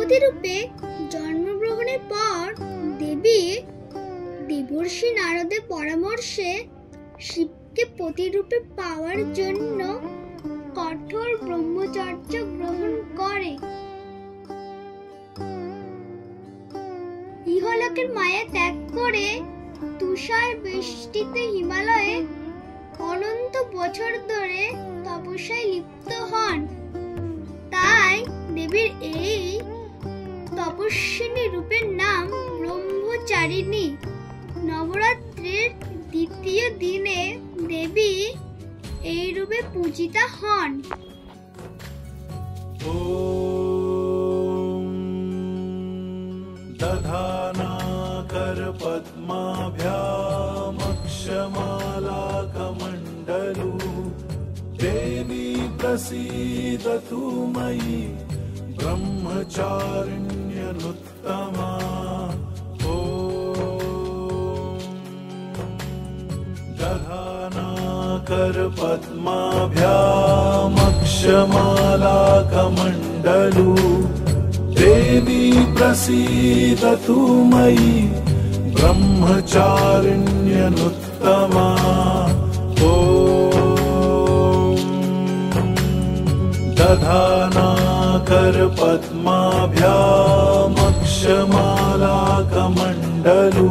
পার্বতী রূপে জন্মগ্রহণের পর দেবী দেবর্ষি নারদের পরামর্শে শিবকে পতিরূপে পাওয়ার জন্য কঠোর ব্রহ্মচর্য গ্রহণ করে। ইহলোকের মায়া ত্যাগ করে তুষার বৃষ্টিতে হিমালয়ে অনন্ত বছর ধরে তপস্যায় লিপ্ত হন। তাই দেবীর এই তপস্বিনী রূপের নাম ব্রহ্মচারিণী। নবরাত্রির দ্বিতীয় দিনে দেবী এই রূপে পূজিতা হন। दधानाकर पद्माभ्यामक्षमालाकमण्डलू देवी प्रसीदतु मयि ब्रह्मचारिण्यनुत्तमा। दधानाकर पद्माभ्यामक्षमालाकमण्डलू देवी प्रसीदतु मयि ब्रह्मचारिण्यनुत्तमा। दधानाकर पद्माभ्यामक्षमालाकमण्डलू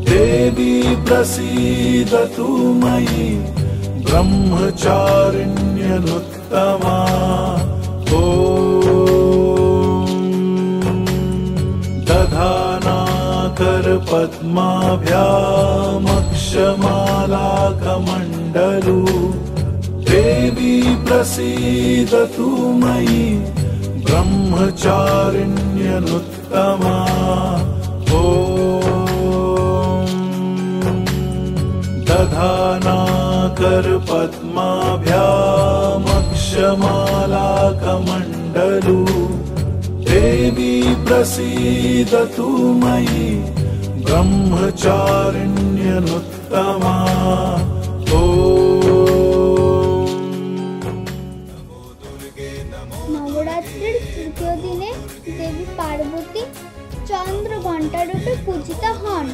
देवी प्रसीदतु मयि ब्रह्मचारिण्यनुत्तमा। दधानाकर पद्माभ्यामक्षमालाकमण्डलू देवी प्रसीदतु मयि ब्रह्मचारिण्यनुत्तमा। दधानाकर पद्माभ्यामक्षमालाकमण्डलू देवी प्रसीदतु मयि ब्रह्मचारिण्यनुत्तमा। নবরাত্রির তৃতীয় দিনে দেবী পার্বতী চন্দ্র ঘণ্টা রূপে পূজিতা হন।